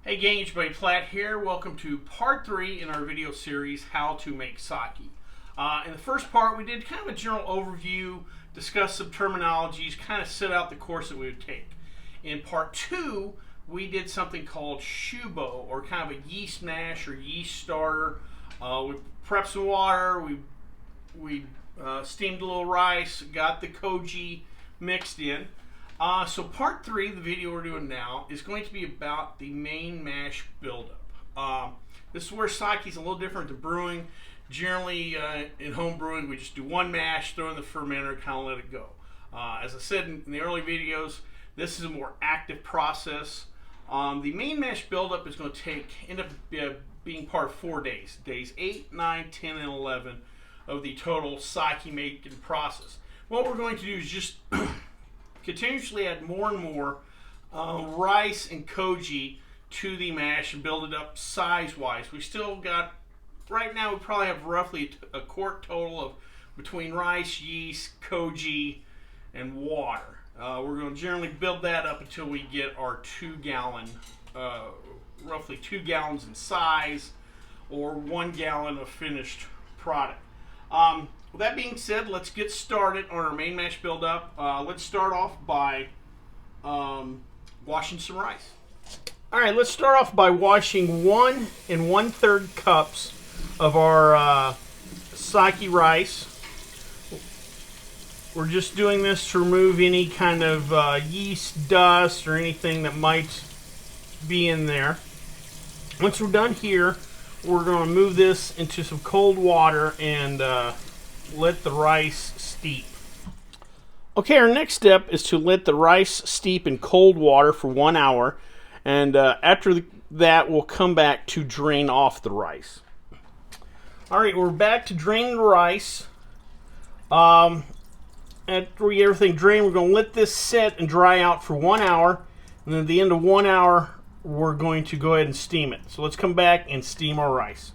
Hey gang, it's Buddy Platt here. Welcome to part 3 in our video series, How to Make Sake. In the first part, we did kind of a general overview, discuss some terminologies, kind of set out the course that we would take. In part 2, we did something called shubo, or kind of a yeast mash or yeast starter. We prepped some water, we steamed a little rice, got the koji mixed in. So part 3, the video we're doing now, is going to be about the main mash buildup. This is where sake is a little different than brewing. Generally, in home brewing, we just do one mash, throw in the fermenter, kind of let it go. As I said in the early videos, this is a more active process. The main mash buildup is going to end up being part of 4 days. Days 8, 9, 10, and 11 of the total sake making process. What we're going to do is just continuously add more and more rice and koji to the mash and build it up size-wise. We still got, right now we probably have roughly a quart total of between rice, yeast, koji, and water. We're going to generally build that up until we get our 2 gallon, roughly 2 gallons in size, or 1 gallon of finished product. With that being said, let's get started on our main mash buildup. Let's start off by washing some rice. All right, let's start off by washing 1 1/3 cups of our sake rice. We're just doing this to remove any kind of yeast dust or anything that might be in there. Once we're done here, we're going to move this into some cold water and let the rice steep. Okay, our next step is to let the rice steep in cold water for 1 hour, and after that we'll come back to drain off the rice. Alright, we're back to drain the rice. After we get everything drained, we're going to let this set and dry out for 1 hour, and then at the end of 1 hour we're going to go ahead and steam it. So let's come back and steam our rice.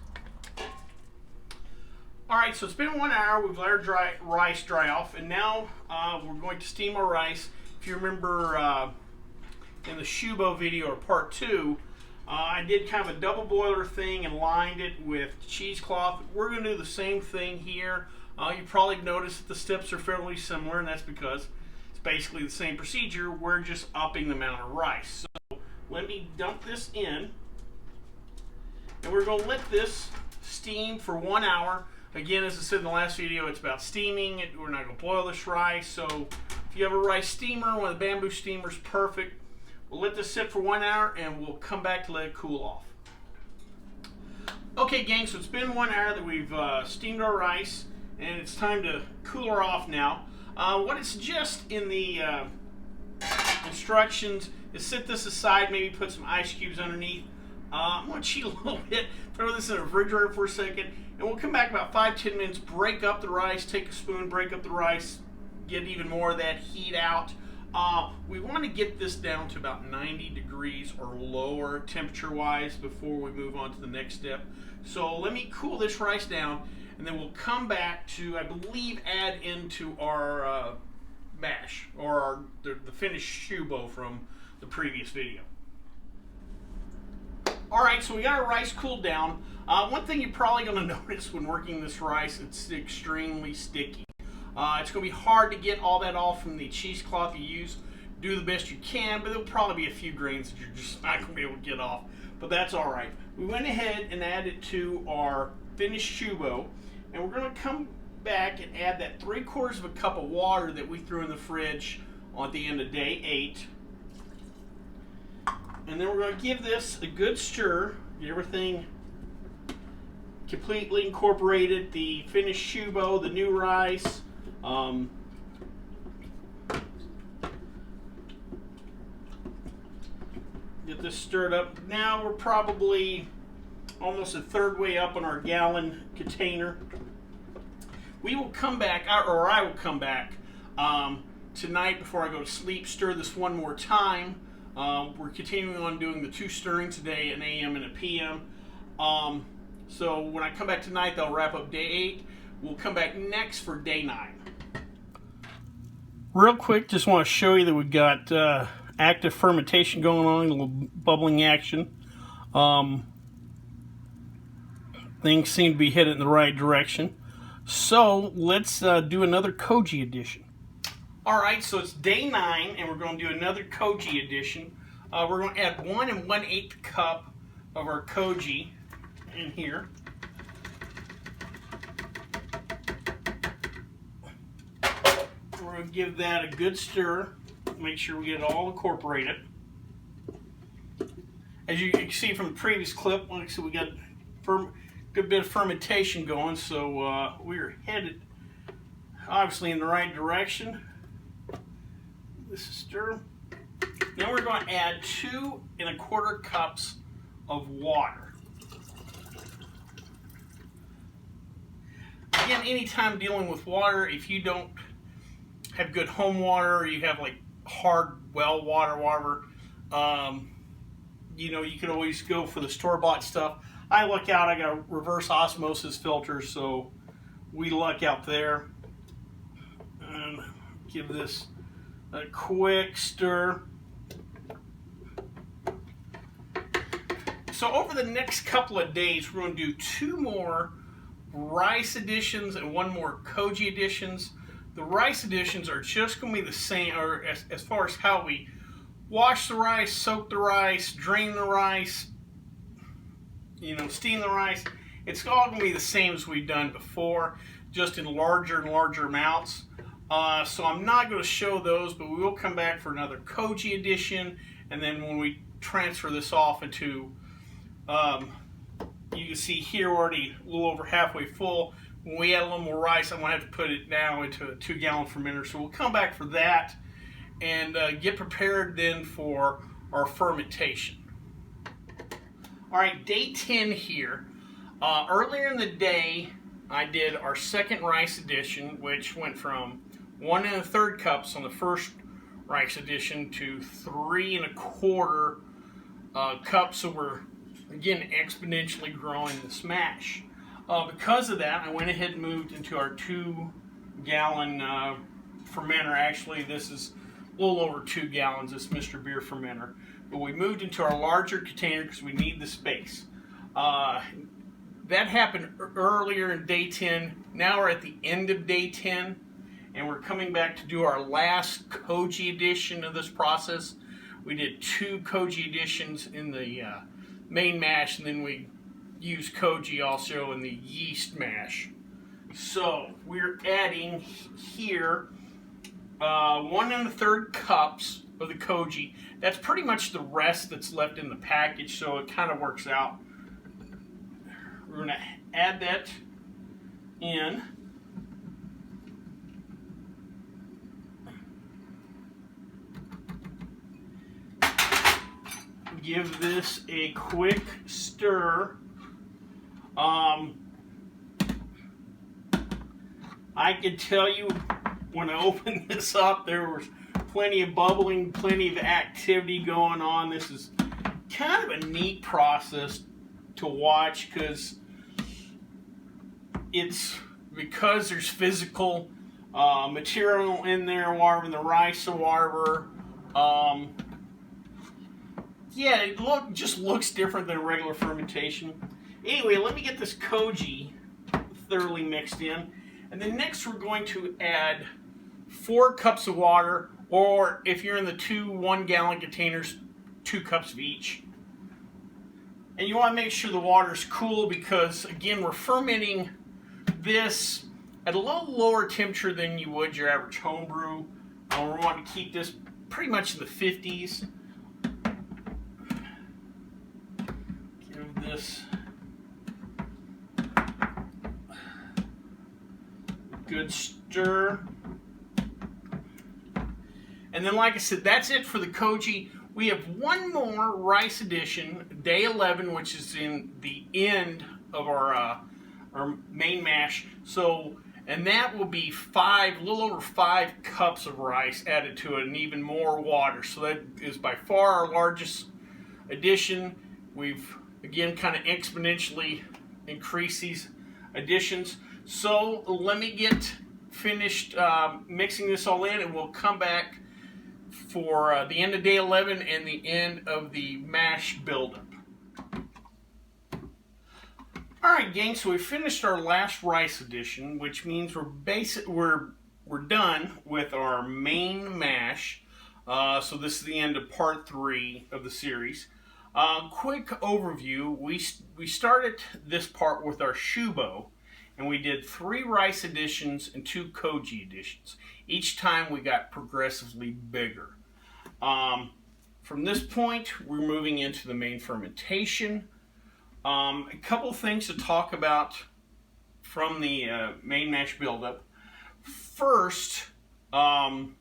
Alright, so it's been 1 hour, we've let our rice dry off, and now we're going to steam our rice. If you remember in the shubo video, or part 2, I did kind of a double boiler thing and lined it with cheesecloth. We're going to do the same thing here. You probably noticed that the steps are fairly similar, and that's because it's basically the same procedure. We're just upping the amount of rice. So let me dump this in, and we're going to let this steam for 1 hour. Again, as I said in the last video, it's about steaming it. We're not going to boil this rice, so if you have a rice steamer, one of the bamboo steamers, perfect. We'll let this sit for 1 hour, and we'll come back to let it cool off. Okay, gang, so it's been 1 hour that we've steamed our rice, and it's time to cool her off now. What it suggests in the instructions is set this aside, maybe put some ice cubes underneath. I'm going to cheat a little bit, throw this in the refrigerator for a second, and we'll come back about 5-10 minutes, break up the rice, take a spoon, break up the rice, get even more of that heat out. We want to get this down to about 90 degrees or lower temperature-wise before we move on to the next step. So let me cool this rice down, and then we'll come back to, I believe, add into our mash, or the finished shubo from the previous video. Alright, so we got our rice cooled down. One thing you're probably going to notice when working this rice, it's extremely sticky. It's going to be hard to get all that off from the cheesecloth you use. Do the best you can, but there'll probably be a few grains that you're just not going to be able to get off. But that's alright. We went ahead and added to our finished shubo, and we're going to come back and add that 3/4 of a cup of water that we threw in the fridge at the end of day 8. And then we're going to give this a good stir, get everything completely incorporated, the finished shubo, the new rice. Get this stirred up. Now we're probably almost a third way up on our gallon container. We will come back, or I will come back tonight before I go to sleep, stir this one more time. We're continuing on doing the 2 stirrings a day, an AM and a PM. So when I come back tonight, they'll wrap up day 8. We'll come back next for day 9. Real quick, just want to show you that we've got active fermentation going on, a little bubbling action. Things seem to be headed in the right direction. So let's do another Koji edition. Alright, so it's day 9, and we're going to do another Koji edition. We're going to add 1 1/8 cup of our Koji in here. We're going to give that a good stir. Make sure we get it all incorporated. As you can see from the previous clip, like I said, we got a good bit of fermentation going, so we're headed obviously in the right direction. This is stir. Now we're going to add 2 1/4 cups of water. Again, anytime dealing with water, if you don't have good home water, or you have like hard well water, you know, you can always go for the store-bought stuff. I luck out, I got a reverse osmosis filter, so we luck out there. And give this a quick stir. So over the next couple of days, we're going to do 2 more rice editions and 1 more Koji editions. The rice editions are just going to be the same, or as far as how we wash the rice, soak the rice, drain the rice, you know, steam the rice. It's all going to be the same as we've done before, just in larger and larger amounts. So I'm not going to show those, but we will come back for another Koji edition, and then when we transfer this off into, you can see here we're already a little over halfway full. When we add a little more rice, I'm going to have to put it now into a 2-gallon fermenter. So we'll come back for that and get prepared then for our fermentation. All right, day 10 here. Earlier in the day, I did our second rice edition, which went from 1 1/3 cups on the first rice edition to 3 1/4 cups. So we're, again, exponentially growing the smash. Because of that, I went ahead and moved into our 2-gallon fermenter. Actually, this is a little over 2 gallons, this Mr. Beer fermenter. But we moved into our larger container because we need the space. That happened earlier in day 10. Now we're at the end of day 10, and we're coming back to do our last Koji edition of this process. We did 2 Koji editions in the main mash, and then we use Koji also in the yeast mash. So we're adding here 1 1/3 cups of the Koji. That's pretty much the rest that's left in the package, so it kind of works out. We're going to add that in. Give this a quick stir. I can tell you when I opened this up, there was plenty of bubbling, plenty of activity going on. This is kind of a neat process to watch because there's physical material in there, warming the rice or whatever. Yeah, it just looks different than regular fermentation. Anyway, let me get this Koji thoroughly mixed in. And then next we're going to add 4 cups of water, or if you're in the 2 1-gallon containers, 2 cups of each. And you want to make sure the water's cool because, again, we're fermenting this at a little lower temperature than you would your average home brew. We want to keep this pretty much in the 50s. Give this a good stir. And then, like I said, that's it for the Koji. We have 1 more rice edition, day 11, which is in the end of our main mash. So, and that will be a little over 5 cups of rice added to it, and even more water. So that is by far our largest addition. We've again kind of exponentially increased these additions. So let me get finished mixing this all in, and we'll come back for the end of day 11 and the end of the mash buildup. Alright gang, so we finished our last rice edition, which means we're done with our main mash. So this is the end of part 3 of the series. Quick overview, we started this part with our shubo, and we did 3 rice editions and 2 Koji editions. Each time we got progressively bigger. From this point, we're moving into the main fermentation. A couple of things to talk about from the main mash buildup. First, one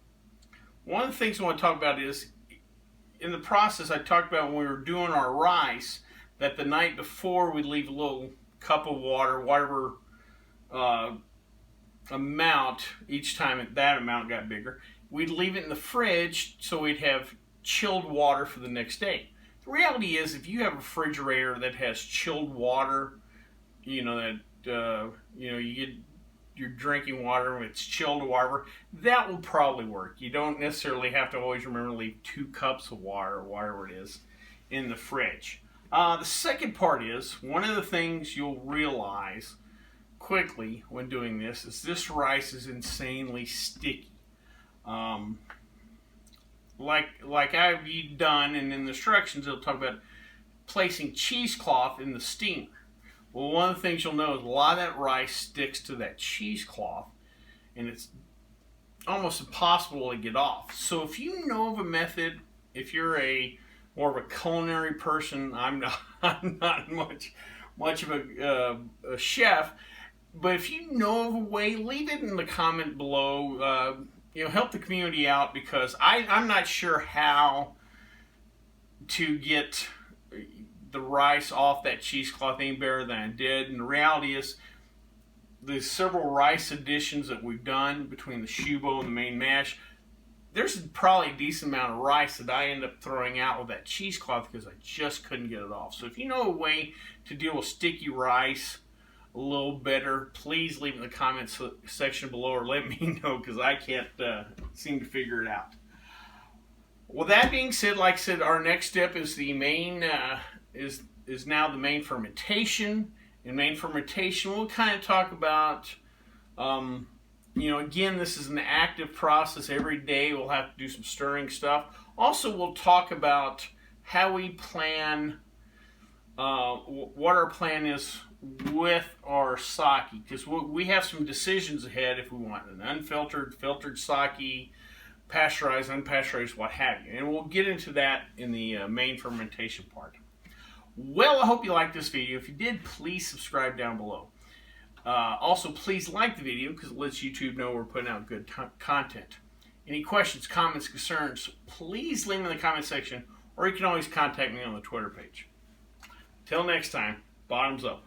of the things I want to talk about is, in the process I talked about when we were doing our rice, that the night before we'd leave a little cup of water, whatever amount, each time that amount got bigger, we'd leave it in the fridge so we'd have chilled water for the next day. The reality is, if you have a refrigerator that has chilled water, you know, that you get your drinking water and it's chilled or whatever, that will probably work. You don't necessarily have to always remember to leave 2 cups of water or whatever it is in the fridge. The second part is, one of the things you'll realize quickly when doing this is this rice is insanely sticky. Like I've done, and in the instructions it'll talk about placing cheesecloth in the steamer. Well, one of the things you'll know is a lot of that rice sticks to that cheesecloth, and it's almost impossible to get off. So if you know of a method, if you're more of a culinary person, I'm not much of a chef, but if you know of a way, leave it in the comment below. Help the community out, because I'm not sure how to get the rice off that cheesecloth any better than I did. And the reality is, the several rice editions that we've done between the shubo and the main mash, there's probably a decent amount of rice that I end up throwing out with that cheesecloth because I just couldn't get it off. So if you know a way to deal with sticky rice a little better, please leave it in the comments section below, or let me know, because I can't seem to figure it out. Well, that being said, like I said, our next step is the main is now the main fermentation. In main fermentation, we'll kind of talk about again, this is an active process. Every day we'll have to do some stirring stuff. Also, we'll talk about how we plan, what our plan is with our sake, because we have some decisions ahead if we want an unfiltered, filtered sake, pasteurized, unpasteurized, what have you. And we'll get into that in the main fermentation part. Well, I hope you liked this video. If you did, please subscribe down below. Also, please like the video, because it lets YouTube know we're putting out good content. Any questions, comments, concerns, please leave them in the comment section, or you can always contact me on the Twitter page. Till next time, bottoms up.